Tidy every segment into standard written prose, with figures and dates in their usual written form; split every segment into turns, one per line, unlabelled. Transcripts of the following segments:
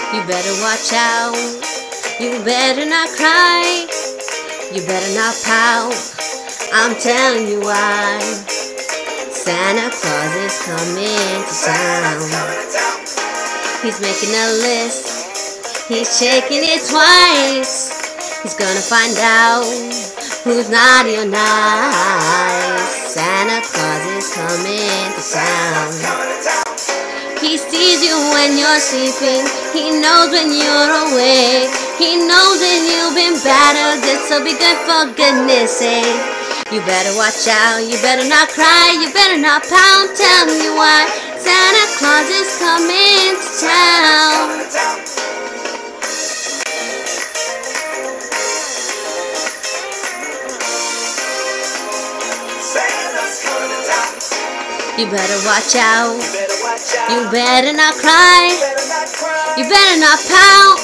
You better watch out. You better not cry. You better not pout. I'm telling you why. Santa Claus is coming to town. He's making a list. He's checking it twice. He's gonna find out who's naughty or nice. Santa Claus is coming to town. He sees you when you're sleeping. He knows when you're awake. He knows when you've been bad or good, so be good for goodness sake. You better watch out. You better not cry. You better not pout. Tell me why. Santa Claus is coming to town. You better watch out. You better not cry. You better not pout.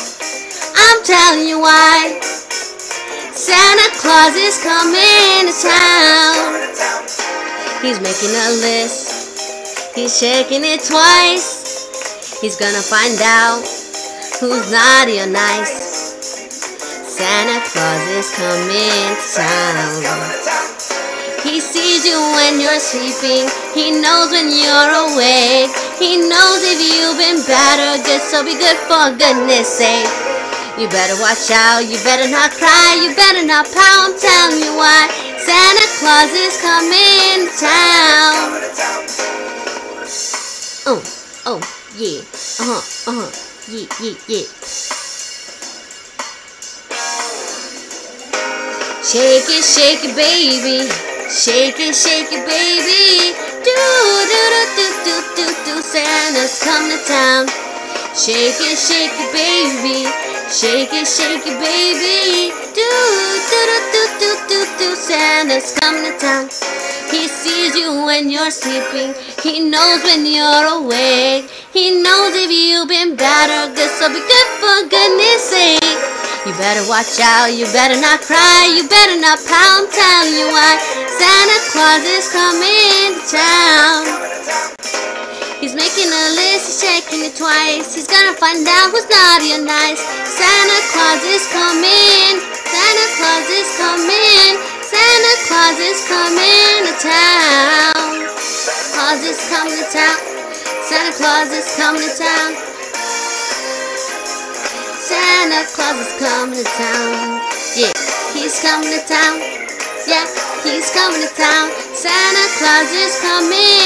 I'm telling you why. Santa Claus is coming to town. He's making a list. He's checking it twice. He's gonna find out who's naughty or nice. Santa Claus is coming to town. He sees you when you're sleeping. He knows when you're awake. He knows if you've been bad or good, so be good for goodness sake. You better watch out. You better not cry. You better not pout. I'm telling you why. Santa Claus is coming to town. Oh, yeah. Yeah. Shake it, baby. Shake it, baby. Do. Santa's coming to town. Shake it, baby. Shake it, baby. Do. Santa's coming to town. He sees you when you're sleeping. He knows when you're awake. He knows if you've been bad or good, so be good for goodness sake. You better watch out. You better not cry. You better not pout. I'm telling you why. Santa Claus is coming to town. He's making a list. He's checking it twice. He's gonna find out who's naughty or nice. Santa Claus is coming. Santa Claus is coming. Santa Claus is coming to town. Claus is coming to town. Santa Claus is coming to town. Santa Claus is coming to town. Yeah, he's coming to town. Yeah, he's coming to town. Santa Claus is coming.